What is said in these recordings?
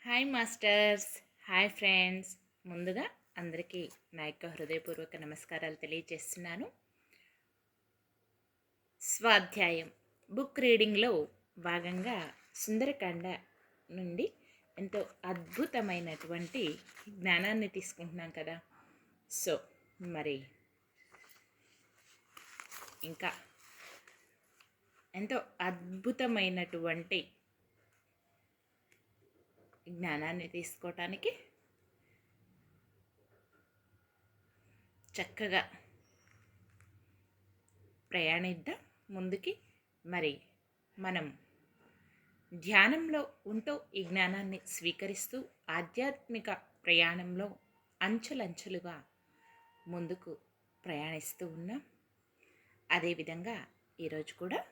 Hi masters, hi friends. ముందుగా అందరికీ నా యొక్క హృదయపూర్వక నమస్కారాలు తెలియజేస్తున్నాను. స్వాధ్యాయం బుక్ రీడింగ్లో భాగంగా సుందరకాండ నుండి ఎంతో అద్భుతమైనటువంటి జ్ఞానాన్ని తీసుకుంటున్నాం కదా. సో మరి ఇంకా ఎంతో అద్భుతమైనటువంటి జ్ఞానాన్ని తీసుకోవటానికి చక్కగా ప్రయాణిద్దాం ముందుకి. మరి మనం ధ్యానంలో ఉంటూ ఈ జ్ఞానాన్ని స్వీకరిస్తూ ఆధ్యాత్మిక ప్రయాణంలో అంచెలంచెలుగా ముందుకు ప్రయాణిస్తూ ఉన్నాం. అదేవిధంగా ఈరోజు కూడా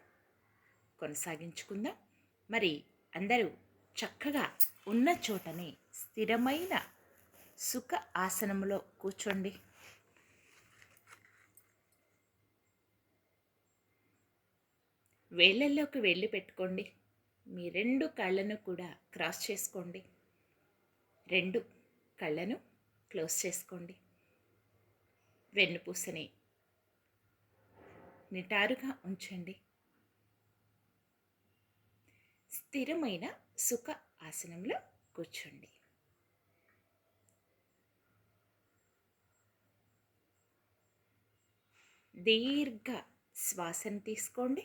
కొనసాగించుకుందాం. మరి అందరూ చక్కగా ఉన్న చోటనే స్థిరమైన సుఖ ఆసనంలో కూర్చోండి. వేళ్ళల్లోకి వెళ్ళి పెట్టుకోండి. మీ రెండు కళ్ళను కూడా క్రాస్ చేసుకోండి. రెండు కళ్ళను క్లోజ్ చేసుకోండి. వెన్నుపూసని నిటారుగా ఉంచండి. స్థిరమైన సుఖ ఆసనంలో కూర్చోండి. దీర్ఘ శ్వాసను తీసుకోండి.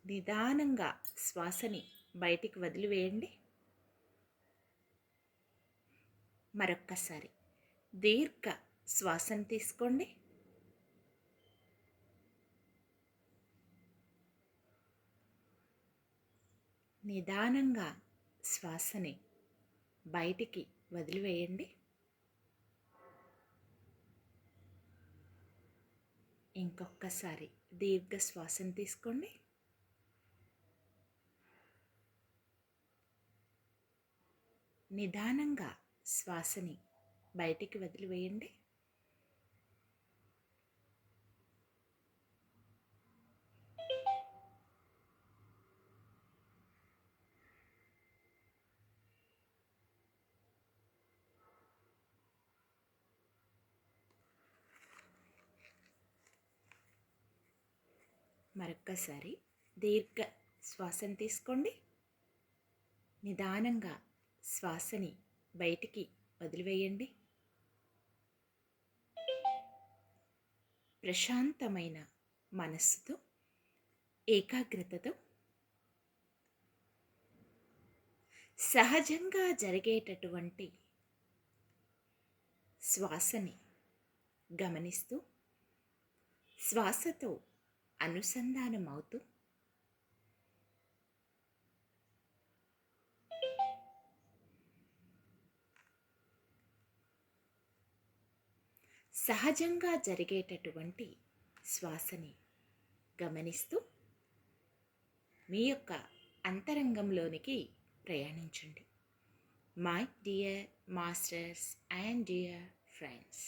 నిదానంగా శ్వాసని బయటికి వదిలివేయండి. మరొక్కసారి దీర్ఘ శ్వాసను తీసుకోండి. నిదానంగా శ్వాసని బయటికి వదిలివేయండి. ఇంకొకసారి దీర్ఘ శ్వాసను తీసుకోండి. నిదానంగా శ్వాసని బయటికి వదిలివేయండి. మరొక్కసారి దీర్ఘ శ్వాసను తీసుకోండి. నిదానంగా శ్వాసని బయటికి వదిలివేయండి. ప్రశాంతమైన మనస్సుతో, ఏకాగ్రతతో సహజంగా జరిగేటటువంటి శ్వాసని గమనిస్తూ, శ్వాసతో అనుసంధానమవుతూ సహజంగా జరిగేటటువంటి శ్వాసని గమనిస్తూ మీ యొక్క అంతరంగంలోనికి ప్రయాణించండి. My dear masters and dear friends,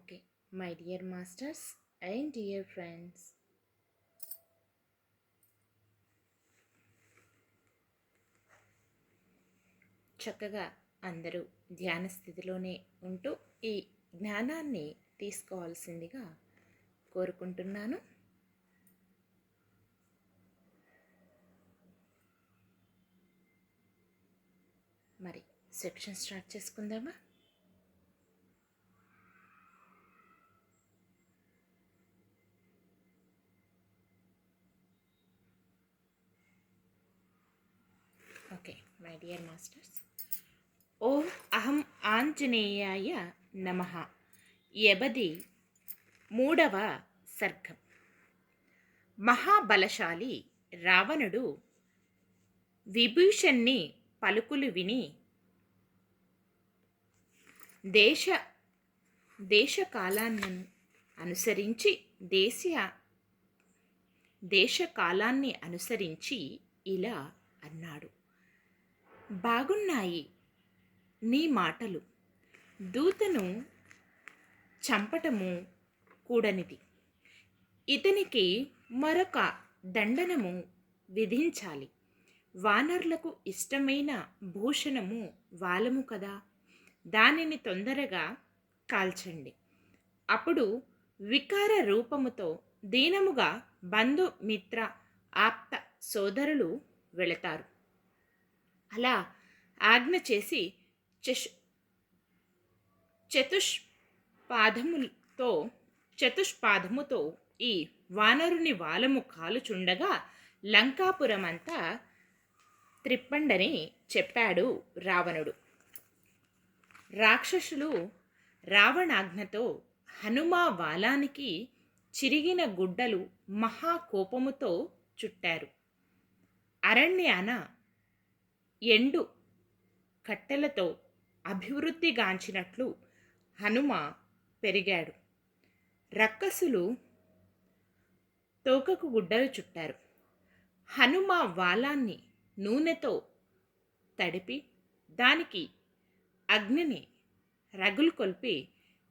okay, my dear masters and dear friends, చక్కగా అందరూ ధ్యాన స్థితిలోనే ఉంటూ ఈ జ్ఞానాన్ని తీసుకోవాల్సిందిగా కోరుకుంటున్నాను. మరి సెక్షన్ స్టార్ట్ చేసుకుందామా? ఓకే, మై డియర్ మాస్టర్స్, ఓం అహం ఆంజనేయాయ నమః. యబది 3వ సర్గం. మహాబలశాలి రావణుడు విభీషణ్ణి పలుకులు విని దేశకాలాన్ని అనుసరించి దేశకాలాన్ని అనుసరించి ఇలా అన్నాడు. బాగున్నాయి నీ మాటలు. దూతను చంపటము కూడనిది. ఇతనికి మరొక దండనము విధించాలి. వానరులకు ఇష్టమైన భూషణము వాలము కదా, దానిని తొందరగా కాల్చండి. అప్పుడు వికార రూపముతో దీనముగా బంధుమిత్ర ఆప్త సోదరులు వెళతారు. అలా ఆజ్ఞ చేసి చతుష్పాదముతో ఈ వానరుని వాలము కాలుచుండగా లంకాపురమంతా త్రిప్పండని చెప్పాడు రావణుడు. రాక్షసులు రావణాజ్ఞతో హనుమా వాలానికి చిరిగిన గుడ్డలు మహాకోపముతో చుట్టారు. అరణ్యాన ఎండు కట్టెలతో అభివృద్ధిగాంచినట్లు హనుమ పెరిగాడు. రక్కసులు తోకకు గుడ్డలు చుట్టారు. హనుమ వాలాన్ని నూనెతో తడిపి దానికి అగ్నిని రగులు కొల్పి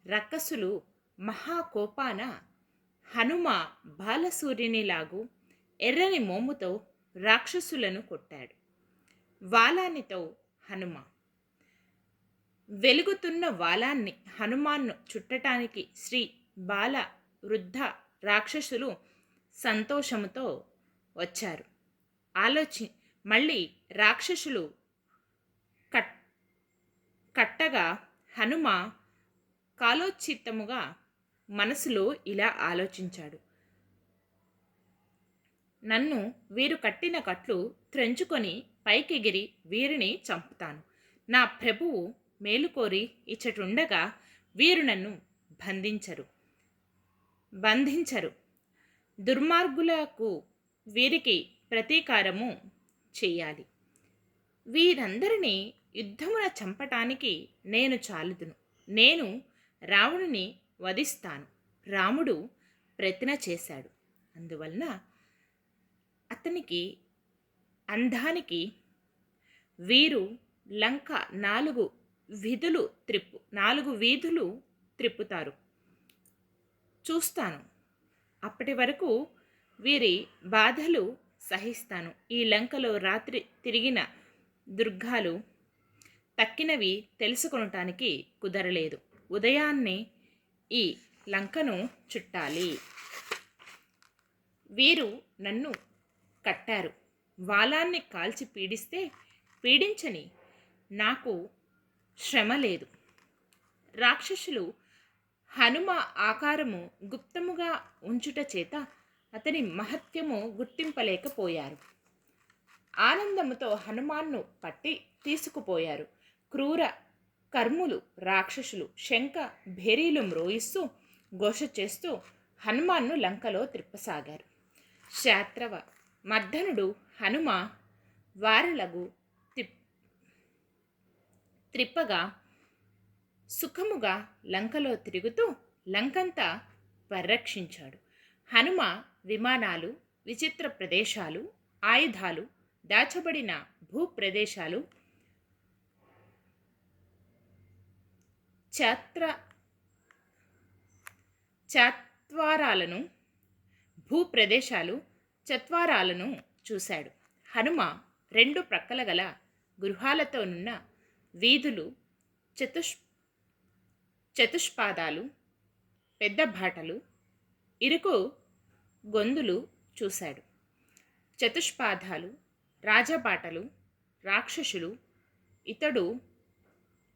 రక్కసులు మహాకోపాన హనుమ బాలసూర్యునిలాగు ఎర్రని మోముతో రాక్షసులను కొట్టాడు. వాలానితో హనుమ వెలుగుతున్న వాలాన్ని హనుమాన్ను చుట్టటానికి శ్రీ బాల వృద్ధ రాక్షసులు సంతోషముతో వచ్చారు. మళ్ళీ రాక్షసులు కట్టగా హనుమ కాలోచితముగా మనసులో ఇలా ఆలోచించాడు. నన్ను వీరు కట్టిన కట్లు త్రెంచుకొని పైకెగిరి వీరిని చంపుతాను. నా ప్రభువు మేలుకోరి ఇచ్చటుండగా వీరు నన్ను బంధించరు. దుర్మార్గులకు వీరికి ప్రతీకారము చెయ్యాలి. వీరందరినీ యుద్ధమున చంపటానికి నేను చాలుదును. నేను రావణుని వధిస్తాను. రాముడు ప్రతిన చేశాడు. అందువలన అతనికి అందానికి వీరు లంక 4 వీధులు త్రిప్పుతారు. చూస్తాను. అప్పటి వరకు వీరి బాధలు సహిస్తాను. ఈ లంకలో రాత్రి తిరిగిన దుర్గాలు తక్కినవి తెలుసుకొనటానికి కుదరలేదు. ఉదయాన్నే ఈ లంకను చుట్టాలి. వీరు నన్ను కట్టారు. వాలాన్ని కాల్చి పీడించని నాకు శ్రమ లేదు. రాక్షసులు హనుమ ఆకారము గుప్తముగా ఉంచుట చేత అతని మహత్యము గుర్తింపలేకపోయారు. ఆనందముతో హనుమాన్ను పట్టి తీసుకుపోయారు. క్రూర కర్ములు రాక్షసులు శంఖ భేరీలు మ్రోయిస్తూ ఘోష చేస్తూ హనుమాన్ను లంకలో త్రిప్పసాగారు. శాత్రవ మర్దనుడు హనుమ వారలగు త్రిప్పగా సుఖముగా లంకలో తిరుగుతూ లంకంతా పరిరక్షించాడు. హనుమ విమానాలు, విచిత్ర ప్రదేశాలు, ఆయుధాలు, దాచబడిన భూప్రదేశాలు, చత్వారాలను భూప్రదేశాలు చత్వారాలను చూశాడు. హనుమ రెండు ప్రక్కల గల గృహాలతోనున్న వీధులు, చతుష్పాదాలు, పెద్ద బాటలు, ఇరుకు గొందులు చూశాడు. చతుష్పాదాలు, రాజబాటలు, రాక్షసులు ఇతడు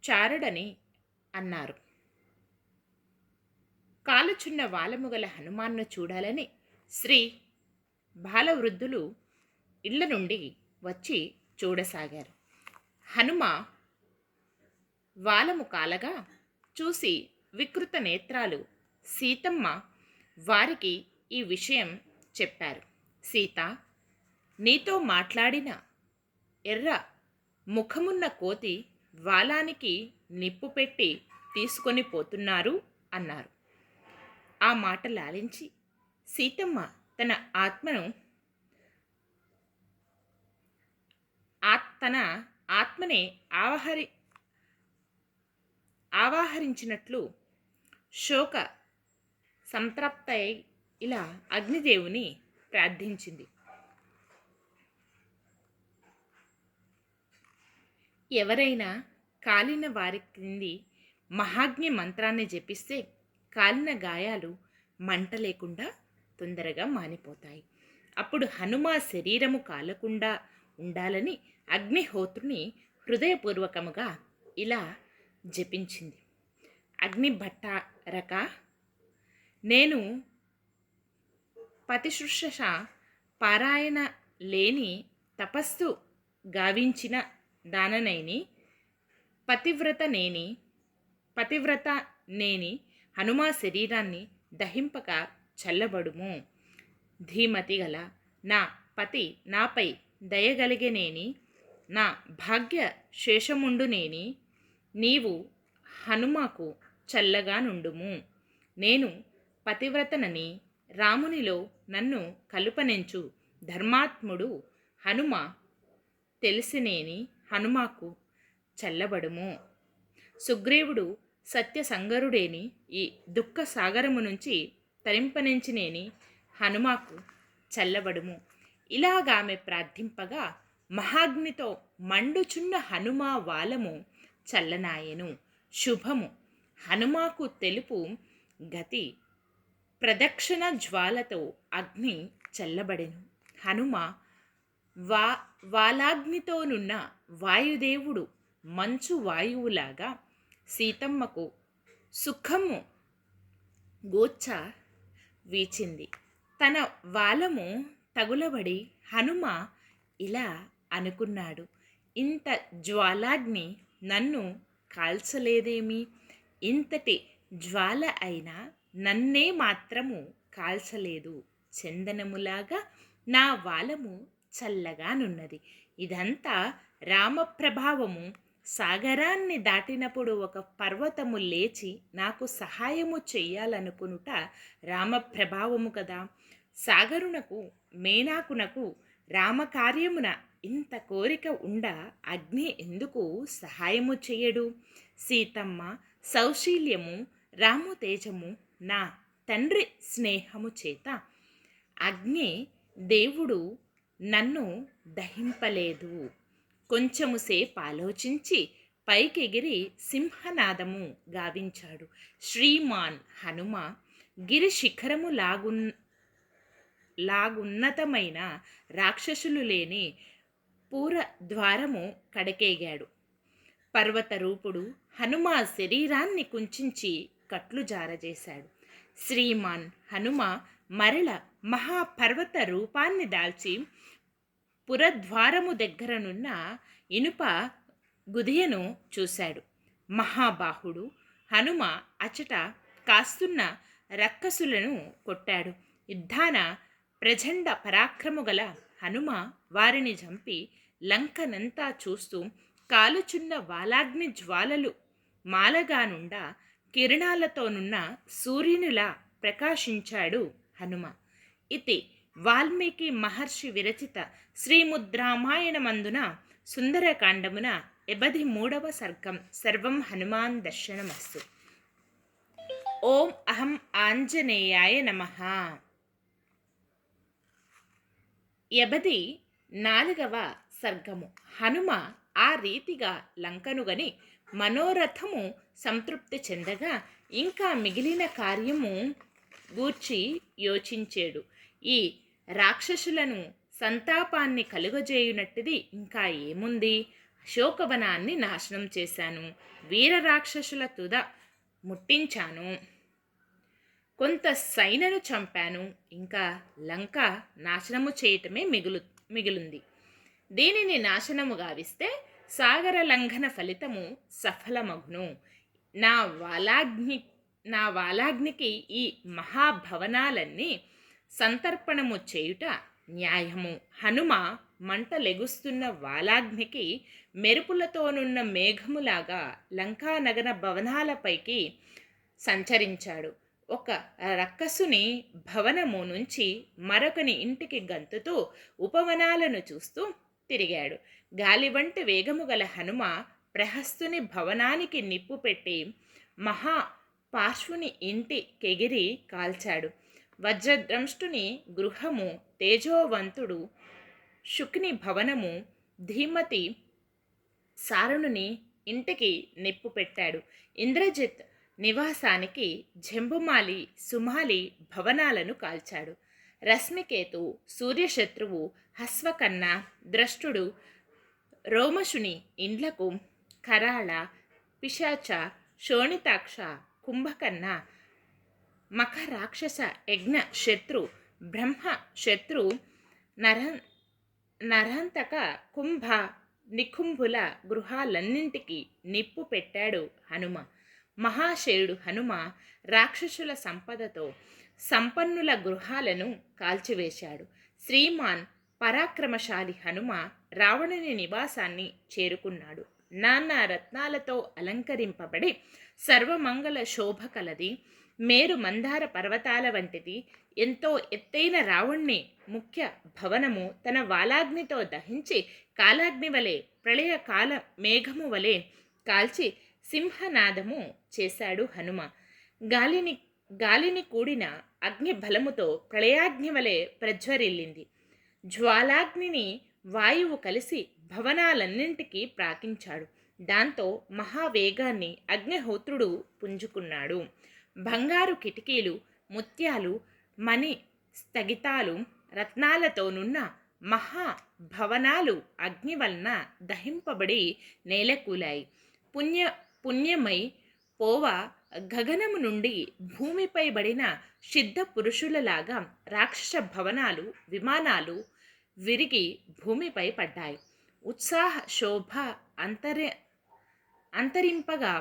చారుడని అన్నారు. కాలుచున్న వాలముగల హనుమాన్ను చూడాలని శ్రీ బాలవృద్ధులు ఇళ్ల నుండి వచ్చి చూడసాగారు. హనుమ వాలము కాలగా చూసి వికృత నేత్రాలు సీతమ్మ వారికి ఈ విషయం చెప్పారు. సీత, నీతో మాట్లాడిన ఎర్ర ముఖమున్న కోతి వాలానికి నిప్పు పెట్టి తీసుకొని పోతున్నారు అన్నారు. ఆ మాట లాలించి సీతమ్మ తన ఆత్మనే ఆవాహరించినట్లు శోక సంతృప్తై ఇలా అగ్నిదేవుని ప్రార్థించింది. ఎవరైనా కాలిన వారి క్రింది మహాగ్ని మంత్రాన్ని జపిస్తే కాలిన గాయాలు మంట లేకుండా తొందరగా మానిపోతాయి. అప్పుడు హనుమ శరీరము కాలకుండా ఉండాలని అగ్నిహోత్రుని హృదయపూర్వకముగా ఇలా జపించింది. అగ్నిభట్టారక, నేను పతిశుశ్రూష పారాయణ లేని తపస్సు గావించిన దాననైని పతివ్రత నేని హనుమా శరీరాన్ని దహింపక చల్లబడుము. ధీమతి గల నా పతి నాపై దయగలిగేనేని, నా భాగ్య శేషముండునేని, నీవు హనుమకు చల్లగా నుండుము. నేను పతివ్రతనని రామునిలో నన్ను కలుపనెంచు ధర్మాత్ముడు హనుమ తెలిసినేని, హనుమకు చల్లబడుము. సుగ్రీవుడు సత్యసంగరుడేని, ఈ దుఃఖ సాగరము నుంచి తరింపనెంచినేని, హనుమకు చల్లబడుము. ఇలాగామె ప్రార్థింపగా మహాగ్నితో మండుచున్న హనుమ వాలము చల్లనాయెను. శుభము. హనుమకు తెలుపు గతి ప్రదక్షిణ జ్వాలతో అగ్ని చల్లబడెను. హనుమ వాలాగ్నితోనున్న వాయుదేవుడు మంచు వాయువులాగా సీతమ్మకు సుఖము గోచ్చ వీచింది. తన వాలము తగులబడి హనుమ ఇలా అనుకున్నాడు, ఇంత జ్వాలాగ్ని నన్ను కాల్చలేదేమి? ఇంతటి జ్వాల అయినా నన్నే మాత్రము కాల్చలేదు. చందనములాగా నా వాలము చల్లగానున్నది. ఇదంతా రామప్రభావము. సాగరాన్ని దాటినప్పుడు ఒక పర్వతము లేచి నాకు సహాయము చెయ్యాలనుకునుట రామప్రభావము కదా. సాగరునకు మేనాకునకు రామకార్యమున ఇంత కోరిక ఉండ అగ్ని ఎందుకు సహాయము చెయ్యడు? సీతమ్మ సౌశీల్యము, రాము తేజము, నా తండ్రి స్నేహము చేత అగ్ని దేవుడు నన్ను దహింపలేదు. కొంచెము సేపు ఆలోచించి పైకెగిరి సింహనాదము గావించాడు. శ్రీమాన్ హనుమ గిరి శిఖరము లాగున్నతమైన రాక్షసులు లేని పూరద్వారము కడకేగాడు. పర్వత రూపుడు హనుమ శరీరాన్ని కుంచించి కట్లు జారజేశాడు. శ్రీమాన్ హనుమ మరల మహాపర్వత రూపాన్ని దాల్చి పురద్వారము దగ్గరనున్న ఇనుప గుదియను చూశాడు. మహాబాహుడు హనుమ అచట కాస్తున్న రక్కసులను కొట్టాడు. యుద్ధాన ప్రచండ పరాక్రము గల హనుమ వారిని చంపి లంకనంతా చూస్తూ కాలుచున్న వాలాగ్ని జ్వాలలు మాలగానుండా కిరణాలతోనున్న సూర్యునిలా ప్రకాశించాడు హనుమ. ఇది వాల్మీకి మహర్షి విరచిత శ్రీముద్రామాయణమందున సుందరకాండమున 83వ సర్గం. సర్వం హనుమాన్ దర్శనమస్తు. ఓం అహం ఆంజనేయాయ నమః. యబది 4వ సర్గము. హనుమ ఆ రీతిగా లంకనుగని మనోరథము సంతృప్తి చెందగా ఇంకా మిగిలిన కార్యము గూర్చి యోచించాడు. ఈ రాక్షసులను సంతాపాన్ని కలుగజేయునట్టుది ఇంకా ఏముంది? అశోకవనాన్ని నాశనం చేశాను, వీర రాక్షసుల తుద ముట్టించాను, కొంత సైన్యను చంపాను, ఇంకా లంక నాశనము చేయటమే మిగులుంది. దీనిని నాశనము గావిస్తే సాగర లంఘన ఫలితము సఫలమగును. నా వాలాగ్నికి ఈ మహాభవనాలన్నీ సంతర్పణము చేయుట న్యాయము. హనుమ మంటలెగుస్తున్న వాలాగ్నికి మెరుపులతోనున్న మేఘములాగా లంకానగర భవనాలపైకి సంచరించాడు. ఒక రక్కసుని భవనము నుంచి మరొకని ఇంటికి గంతుతూ ఉపవనాలను చూస్తూ తిరిగాడు. గాలి వంటి వేగము గల హనుమ ప్రహస్తుని భవనానికి నిప్పు పెట్టి మహాపార్శ్వుని ఇంటి కెగిరి కాల్చాడు. వజ్రద్రంష్టుని గృహము, తేజోవంతుడు శుక్ని భవనము, ధీమతి సారుణుని ఇంటికి నిప్పు పెట్టాడు. ఇంద్రజిత్ నివాసానికి జంబుమాలి, సుమాలి భవనాలను కాల్చాడు. రశ్మికేతు, సూర్యశత్రువు, హస్వకన్న, ద్రష్టుడు, రోమశుని ఇండ్లకు కరాళ, పిశాచ, శోణితాక్ష, కుంభకర్ణ, మఖరాక్షస, యజ్ఞ శత్రు, బ్రహ్మ శత్రు, నరహంతక, కుంభ, నికుంభుల గృహాలన్నింటికి నిప్పు పెట్టాడు హనుమ. మహాశయుడు హనుమ రాక్షసుల సంపదతో సంపన్నుల గృహాలను కాల్చివేశాడు. శ్రీమాన్ పరాక్రమశాలి హనుమ రావణుని నివాసాన్ని చేరుకున్నాడు. నానా రత్నాలతో అలంకరింపబడి సర్వమంగళ శోభ కలది, మేరు మందార పర్వతాల వంటిది ఎంతో ఎత్తైన రావణ్ణి ముఖ్య భవనము తన వాలాగ్నితో దహించి కాలాగ్ని వలె, ప్రళయ కాల మేఘము వలె కాల్చి సింహనాదము చేశాడు హనుమ. గాలిని కూడిన అగ్ని బలముతో ప్రళయాగ్ని వలె ప్రజ్వరిల్లింది. జ్వాలాగ్నిని వాయువు కలిసి భవనాలన్నింటికీ ప్రాకించాడు. దాంతో మహావేగాన్ని అగ్నిహోత్రుడు పుంజుకున్నాడు. బంగారు కిటికీలు, ముత్యాలు, మణి స్థగితాలు, రత్నాలతోనున్న మహాభవనాలు అగ్ని వలన దహింపబడి నేలకూలాయి. పుణ్యమై పోవ గగనము నుండి భూమిపై బడిన సిద్ధ పురుషులలాగా రాక్షస భవనాలు, విమానాలు విరిగి భూమిపై పడ్డాయి. ఉత్సాహ శోభ అంతరింపగా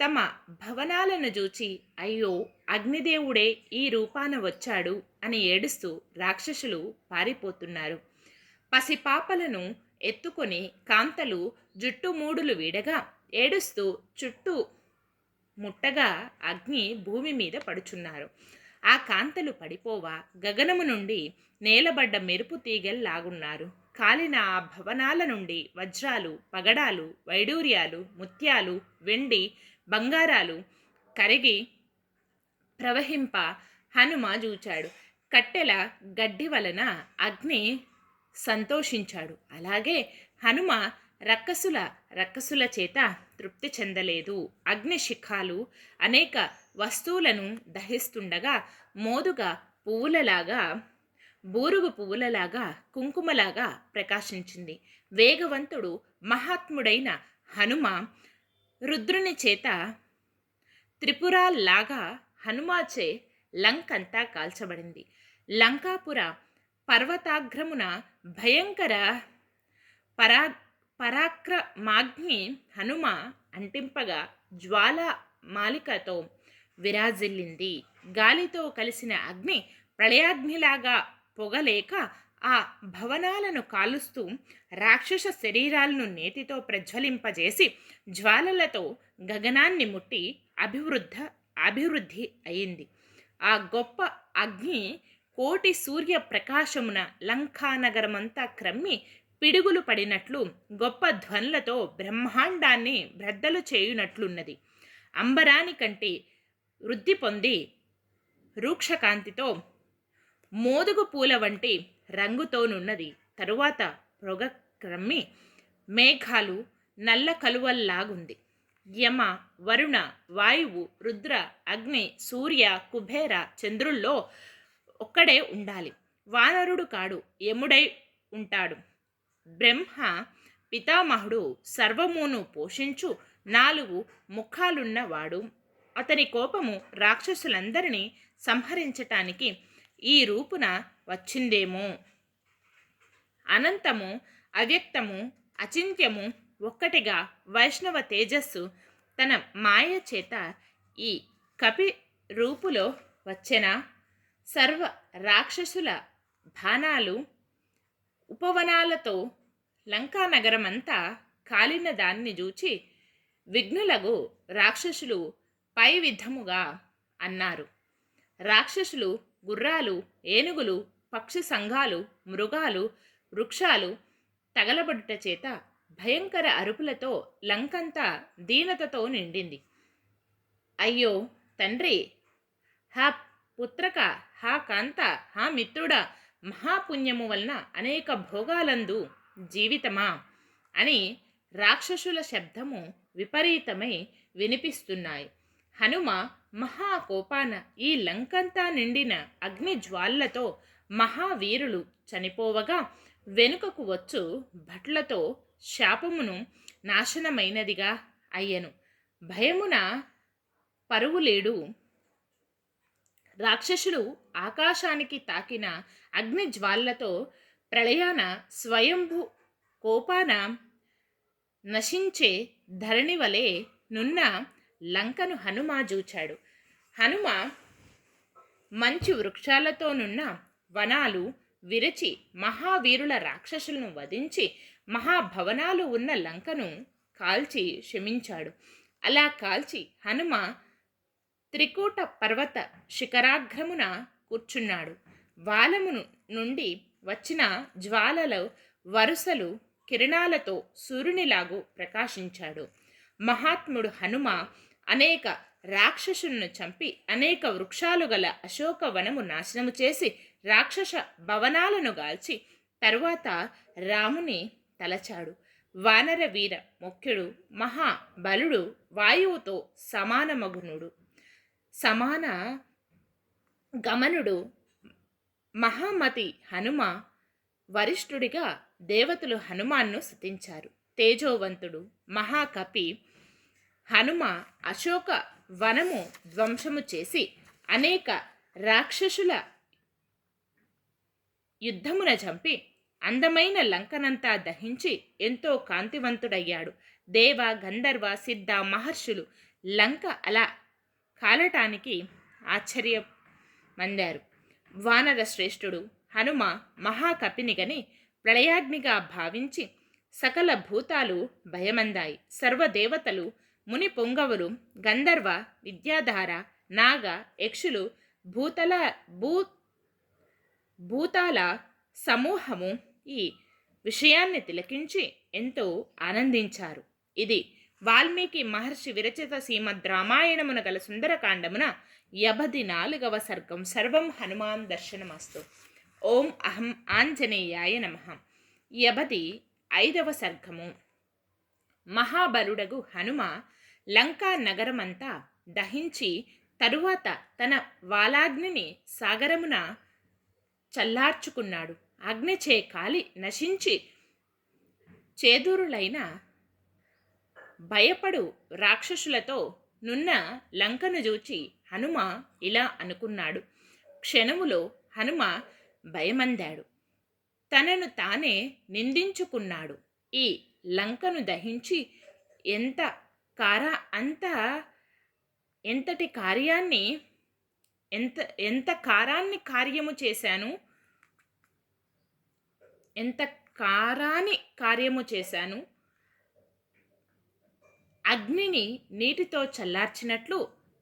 తమ భవనాలను చూచి అయ్యో అగ్నిదేవుడే ఈ రూపాన వచ్చాడు అని ఏడుస్తూ రాక్షసులు పారిపోతున్నారు. పసిపాపలను ఎత్తుకొని కాంతలు జుట్టుమూడులు వీడగా ఏడుస్తూ చుట్టూ ముట్టగా అగ్ని భూమి మీద పడుచున్నారు. ఆ కాంతలు పడిపోవా గగనము నుండి నేలబడ్డ మెరుపు తీగల్లాగున్నారు. కాలిన ఆ భవనాల నుండి వజ్రాలు, పగడాలు, వైడూర్యాలు, ముత్యాలు, వెండి, బంగారాలు కరిగి ప్రవహింప హనుమ చూచాడు. కట్టెల గడ్డి వలన అగ్ని సంతోషించాడు. అలాగే హనుమ రక్కసుల చేత తృప్తి చెందలేదు. అగ్నిశిఖాలు అనేక వస్తువులను దహిస్తుండగా మోదుగా పువ్వులలాగా, బూరుగు పువ్వులలాగా, కుంకుమలాగా ప్రకాశించింది. వేగవంతుడు మహాత్ముడైన హనుమ రుద్రుని చేత త్రిపురాల్లాగా హనుమాచే లంకంతా కాల్చబడింది. లంకాపుర పర్వతాగ్రమున భయంకర పరాక్రమాగ్ని హనుమ అంటింపగా జ్వాలా మాలికతో విరాజిల్లింది. గాలితో కలిసిన అగ్ని ప్రళయాగ్నిలాగా పొగలేక ఆ భవనాలను కాలుస్తూ రాక్షస శరీరాలను నేతితో ప్రజ్వలింపజేసి జ్వాలలతో గగనాన్ని ముట్టి అభివృద్ధి అయింది. ఆ గొప్ప అగ్ని కోటి సూర్య ప్రకాశమున లంకానగరమంతా క్రమ్మి పిడుగులు పడినట్లు గొప్ప ధ్వనులతో బ్రహ్మాండాన్ని బ్రద్దలు చేయునట్లున్నది. అంబరాని కంటే వృద్ధి పొంది రూక్షకాంతితో మోదుగు పూల వంటి రంగుతోనున్నది. తరువాత పొగ క్రమ్మి మేఘాలు నల్ల కలువల్లాగుంది. యమ, వరుణ, వాయువు, రుద్ర, అగ్ని, సూర్య, కుబేర, చంద్రుల్లో ఒక్కడే ఉండాలి. వానరుడు కాడు, యముడై ఉంటాడు. బ్రహ్మ పితామహుడు సర్వమును పోషించు 4 ముఖాలున్నవాడు. అతని కోపము రాక్షసులందరినీ సంహరించటానికి ఈ రూపున వచ్చిందేమో. అనంతము, అవ్యక్తము, అచింత్యము ఒక్కటిగా వైష్ణవ తేజస్సు తన మాయ చేత ఈ కపి రూపులో వచ్చెన. సర్వ రాక్షసుల బాణాలు ఉపవనాలతో లంకానగరమంతా కాలిన దాన్ని చూచి విఘ్నులగు రాక్షసులు పై విధముగా అన్నారు. రాక్షసులు గుర్రాలు, ఏనుగులు, పక్షి సంఘాలు, మృగాలు, వృక్షాలు తగలబడుట చేత భయంకర అరుపులతో లంకంతా దీనతతో నిండింది. అయ్యో తండ్రి, హా పుత్రక, హా కాంత, హా మిత్రుడా, మహాపుణ్యము వలన అనేక భోగాలందు జీవితమా అని రాక్షసుల శబ్దము విపరీతమై వినిపిస్తున్నాయి. హనుమ మహాకోపాన ఈ లంకంతా నిండిన అగ్ని జ్వాలతో మహావీరులు చనిపోవగా వెనుకకు వచ్చు భట్లతో శాపమును నాశనమైనదిగా అయ్యను. భయమున పరువులేడు. రాక్షసులు ఆకాశానికి తాకిన అగ్ని జ్వాలతో ప్రళయాన స్వయంభు కోపాన నశించే ధరణి వలె నున్న లంకను హనుమ చూచాడు. హనుమ మంచి వృక్షాలతోనున్న వనాలు విరచి మహావీరుల రాక్షసులను వధించి మహాభవనాలు ఉన్న లంకను కాల్చి శమించాడు. అలా కాల్చి హనుమ త్రికూట పర్వత శిఖరాగ్రమున కూర్చున్నాడు. వాలము నుండి వచ్చిన జ్వాలల వరుసలు కిరణాలతో సూర్యునిలాగు ప్రకాశించాడు. మహాత్ముడు హనుమ అనేక రాక్షసులను చంపి అనేక వృక్షాలు గల అశోకవనము నాశనము చేసి రాక్షస భవనాలను గాల్చి తరువాత రాముని తలచాడు. వానర వీర ముఖ్యుడు మహాబలుడు వాయువుతో సమానమగునుడు, సమాన గమనుడు మహామతి హనుమ వరిష్ఠుడిగా దేవతలు హనుమాన్ను స్తుతించారు. తేజోవంతుడు మహాకపి హనుమ అశోక వనము ధ్వంసము చేసి అనేక రాక్షసుల యుద్ధమున చంపి అందమైన లంకనంతా దహించి ఎంతో కాంతివంతుడయ్యాడు. దేవ, గంధర్వ, సిద్ధ మహర్షులు లంక అలా కాలటానికి ఆశ్చర్యమందారు. వానర శ్రేష్ఠుడు హనుమ మహాకపినిగని ప్రళయాగ్నిగా భావించి సకల భూతాలు భయమందాయి. సర్వదేవతలు, ముని పొంగవులు, గంధర్వ, విద్యాధార, నాగ, యక్షులు, భూతాల సమూహము ఈ విషయాన్ని తిలకించి ఎంతో ఆనందించారు. ఇది వాల్మీకి మహర్షి విరచిత శ్రీమద్ రామాయణమున గల సుందరకాండమున 84వ సర్గం. సర్వం హనుమాన్ దర్శనమస్తు. ఓం అహం ఆంజనేయాయ నమః. 85వ సర్గము. మహాబలుడగు హనుమ లంకా నగరమంతా దహించి తరువాత తన వాలాగ్నిని సాగరమున చల్లార్చుకున్నాడు. అగ్నిచే కాలి నశించి చేదురులైన భయపడు రాక్షసులతో నున్న లంకను చూచి హనుమ ఇలా అనుకున్నాడు. క్షణములో హనుమ భయమందాడు. తనను తానే నిందించుకున్నాడు. ఈ లంకను దహించి ఎంతటి కార్యాన్ని ఎంత కారాన్ని కార్యము చేశాను, ఎంత కారాని కార్యము చేశాను. అగ్నిని నీటితో చల్లార్చినట్లు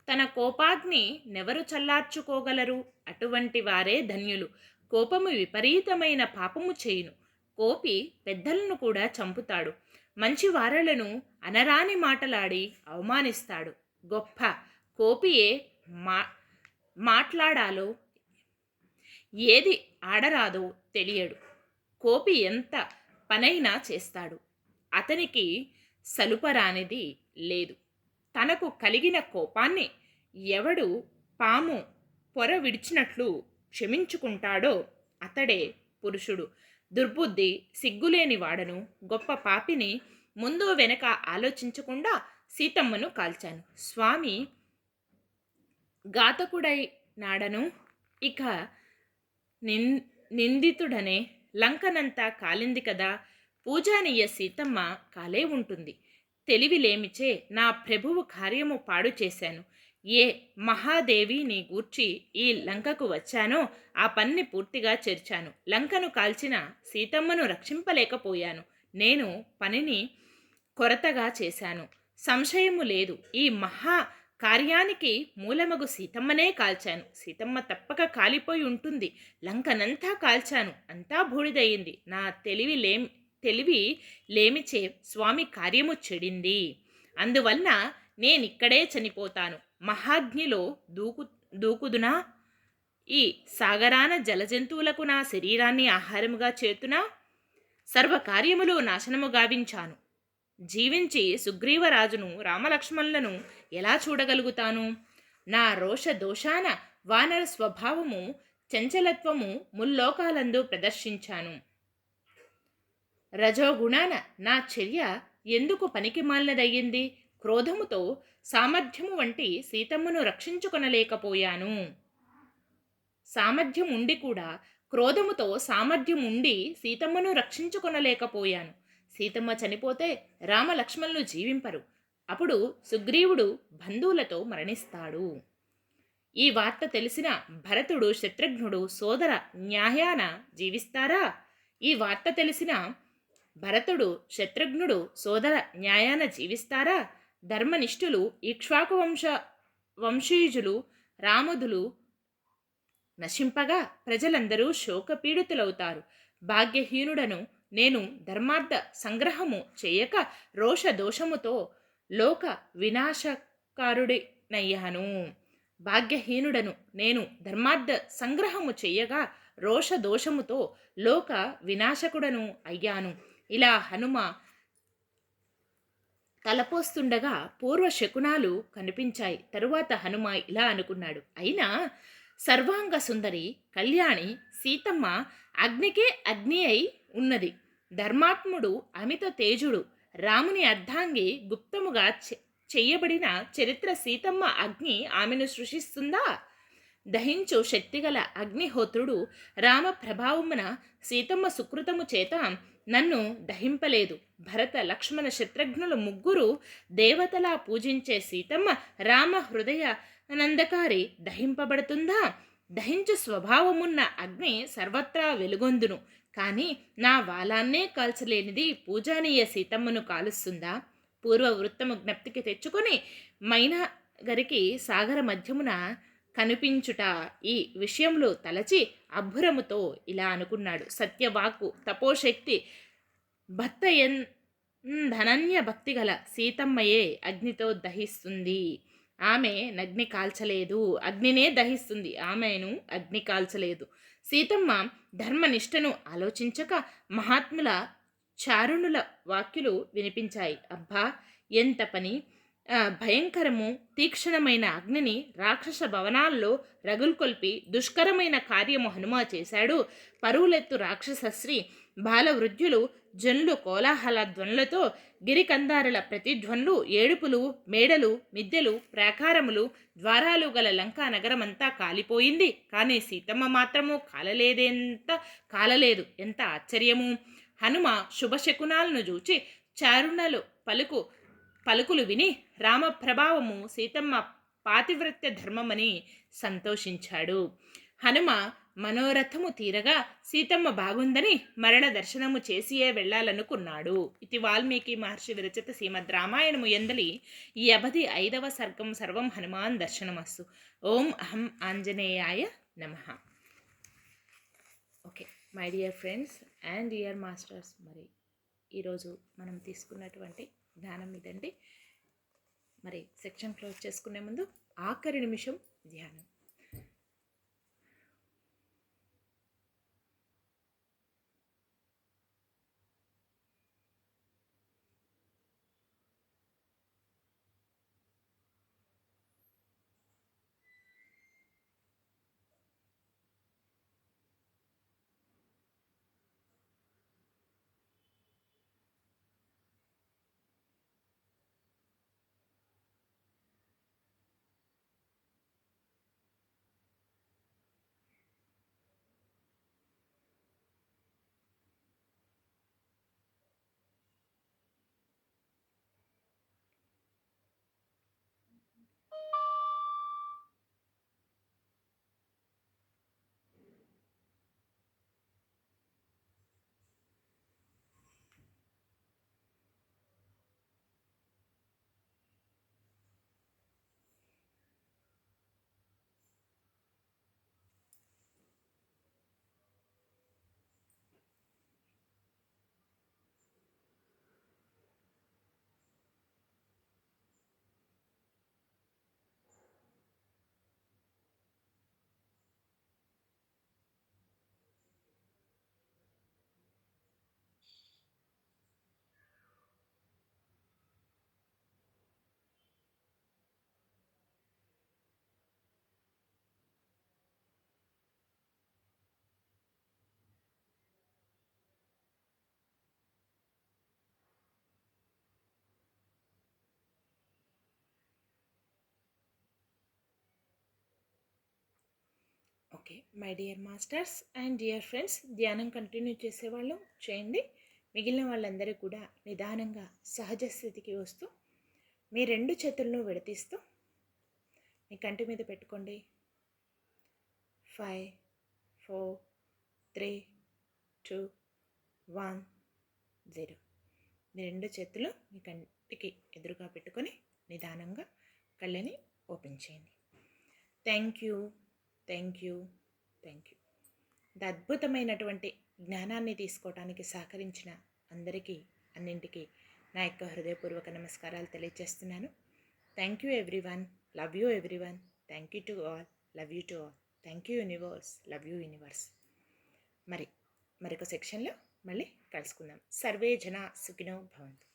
తన కోపాగ్ని నెవరు చల్లార్చుకోగలరు? అటువంటి వారే ధన్యులు. కోపము విపరీతమైన పాపము చేయును. కోపి పెద్దలను కూడా చంపుతాడు. మంచి వారలను అనరాని మాటలాడి అవమానిస్తాడు. గొప్ప కోపియే మా మాట్లాడాలో ఏది ఆడరాదో తెలియడు. కోపి ఎంత పనైనా చేస్తాడు. అతనికి సలుపరానిది లేదు. తనకు కలిగిన కోపాన్ని ఎవడు పాము పొర విడిచినట్లు క్షమించుకుంటాడో అతడే పురుషుడు. దుర్బుద్ధి సిగ్గులేని వాడను, గొప్ప పాపిని ముందు వెనక ఆలోచించకుండా సీతమ్మను కాల్చాను. స్వామి ఘాతకుడై నాడను, ఇక నిందితుడనే. లంకనంతా కాలింది కదా, పూజానీయ సీతమ్మ కాలే ఉంటుంది. తెలివిలేమిచే నా ప్రభువు కార్యము పాడు చేశాను. ఏ మహాదేవి నీ గూర్చి ఈ లంకకు వచ్చానో ఆ పన్ని పూర్తిగా చేర్చాను. లంకను కాల్చిన సీతమ్మను రక్షింపలేకపోయాను. నేను పనిని కొరతగా చేశాను. సంశయము లేదు, ఈ మహా కార్యానికి మూలమగు సీతమ్మనే కాల్చాను. సీతమ్మ తప్పక కాలిపోయి ఉంటుంది. లంకనంతా కాల్చాను, అంతా బూడిదయింది. నా తెలివి లేమిచే స్వామి కార్యము చెడింది. అందువలన నేనిక్కడే చనిపోతాను. మహాగ్నిలో దూకుదునా? ఈ సాగరాన జలజంతువులకు నా శరీరాన్ని ఆహారముగా చేతునా? సర్వకార్యములు నాశనము గావించాను. జీవించి సుగ్రీవరాజును రామలక్ష్మణులను ఎలా చూడగలుగుతాను? నా రోష దోషాన వానర స్వభావము చంచలత్వము ముల్లోకాలందు ప్రదర్శించాను. రజోగుణాన నా చర్య ఎందుకు పనికిమాలినదయ్యింది? క్రోధముతో సామర్థ్యము వంటి సీతమ్మను రక్షించుకొనలేకపోయాను. సామర్థ్యం ఉండి కూడా క్రోధముతో సామర్థ్యం ఉండి సీతమ్మను రక్షించుకొనలేకపోయాను. సీతమ్మ చనిపోతే రామలక్ష్మణులు జీవింపరు. అప్పుడు సుగ్రీవుడు బంధువులతో మరణిస్తాడు. ఈ వార్త తెలిసిన భరతుడు శత్రుఘ్నుడు సోదర న్యాయాన జీవిస్తారా? ఈ వార్త తెలిసిన భరతుడు శత్రుఘ్నుడు సోదర న్యాయాన జీవిస్తారా? ధర్మనిష్ఠులు ఇక్ష్వాకు వంశీయులు రామదులు నశింపగా ప్రజలందరూ శోకపీడితులవుతారు. భాగ్యహీనుడను నేను ధర్మార్థ సంగ్రహము చేయక రోష దోషముతో లోక వినాశకారుడినయ్యాను. భాగ్యహీనుడను నేను ధర్మార్థ సంగ్రహము చెయ్యగా రోష దోషముతో లోక వినాశకుడను అయ్యాను. ఇలా హనుమ తలపోస్తుండగా పూర్వ శకునాలు కనిపించాయి. తరువాత హనుమ ఇలా అనుకున్నాడు, అయినా సర్వాంగ సుందరి కళ్యాణి సీతమ్మ అగ్నికే అగ్ని అయి ఉన్నది. ధర్మాత్ముడు అమిత తేజుడు రాముని అర్ధాంగి గుప్తముగా చెయ్యబడిన చరిత్ర సీతమ్మ అగ్ని ఆమెను సృష్టిస్తుందా? దహించు శక్తిగల అగ్నిహోత్రుడు రామ ప్రభావమున సీతమ్మ సుకృతము చేత నన్ను దహింపలేదు. భరత లక్ష్మణ శత్రుఘ్నులు ముగ్గురు దేవతలా పూజించే సీతమ్మ రామ హృదయ నందకారి దహింపబడుతుందా? దహించు స్వభావమున్న అగ్ని సర్వత్రా వెలుగొందును, కానీ నా వాలాన్నే కాల్చలేనిది పూజానీయ సీతమ్మను కాలుస్తుందా? పూర్వ వృత్తము జ్ఞప్తికి తెచ్చుకొని మైనగరికి సాగర మధ్యమున కనిపించుట ఈ విషయంలో తలచి అబ్బురముతో ఇలా అనుకున్నాడు. సత్యవాక్కు తపోశక్తి భర్త ధనన్య భక్తి గల సీతమ్మయే అగ్నితో దహిస్తుంది. ఆమె నగ్ని కాల్చలేదు, అగ్నినే దహిస్తుంది. ఆమెను అగ్ని కాల్చలేదు. సీతమ్మ ధర్మనిష్టను ఆలోచించక మహాత్ముల చారుణుల వాక్యులు వినిపించాయి. అబ్బా, ఎంత పని! భయంకరము తీక్షణమైన అగ్నిని రాక్షస భవనాల్లో రగుల్కొల్పి దుష్కరమైన కార్యము హనుమ చేశాడు. పరువులెత్తు రాక్షసశ్రీ బాలవృద్ధ్యులు జనులు కోలాహల ధ్వనులతో గిరికందారుల ప్రతిధ్వనులు ఏడుపులు మేడలు మిద్దెలు ప్రాకారములు ద్వారాలు గల లంకా నగరమంతా కాలిపోయింది. కానీ సీతమ్మ మాత్రము కాలలేదు. ఎంత ఆశ్చర్యము! హనుమ శుభశకునాలను చూచి చారుణలు పలుకులు విని రామ ప్రభావము సీతమ్మ పాతివ్రత్య ధర్మమని సంతోషించాడు. హనుమ మనోరథము తీరగా సీతమ్మ బాగుందని మరణ దర్శనము చేసియే వెళ్ళాలనుకున్నాడు. ఇది వాల్మీకి మహర్షి విరచిత శ్రీమద్ రామాయణము ఎందలి 85వ సర్గం. సర్వం హనుమాన్ దర్శనమస్తు. ఓం అహం ఆంజనేయాయ నమః. Okay my dear friends and dear masters, మరి ఈరోజు మనం తీసుకున్నటువంటి ధ్యానం ఇదండి. మరి సెక్షన్ క్లోజ్ చేసుకునే ముందు ఆఖరి నిమిషం ధ్యానం. Okay my dear masters and dear friends, ధ్యానం కంటిన్యూ చేసేవాళ్ళు చేయండి. మిగిలిన వాళ్ళందరూ కూడా నిదానంగా సహజ స్థితికి వస్తూ మీ రెండు చేతులను విడతీస్తూ మీ కంటి మీద పెట్టుకోండి. 5 4 3 2 1 0. మీ రెండు చేతులు మీ కంటికి ఎదురుగా పెట్టుకొని నిదానంగా కళ్ళని ఓపెన్ చేయండి. Thank you, thank you, thank you. ఇంత అద్భుతమైనటువంటి జ్ఞానాన్ని తీసుకోవడానికి సహకరించిన అందరికీ, అన్నింటికీ నా యొక్క హృదయపూర్వక నమస్కారాలు తెలియజేస్తున్నాను. Thank you everyone, love you everyone, thank you to all, love you to all, thank you universe, love you universe. మరొక సెక్షన్లో మళ్ళీ కలుసుకుందాం. సర్వే జన సుఖినో భవంతు.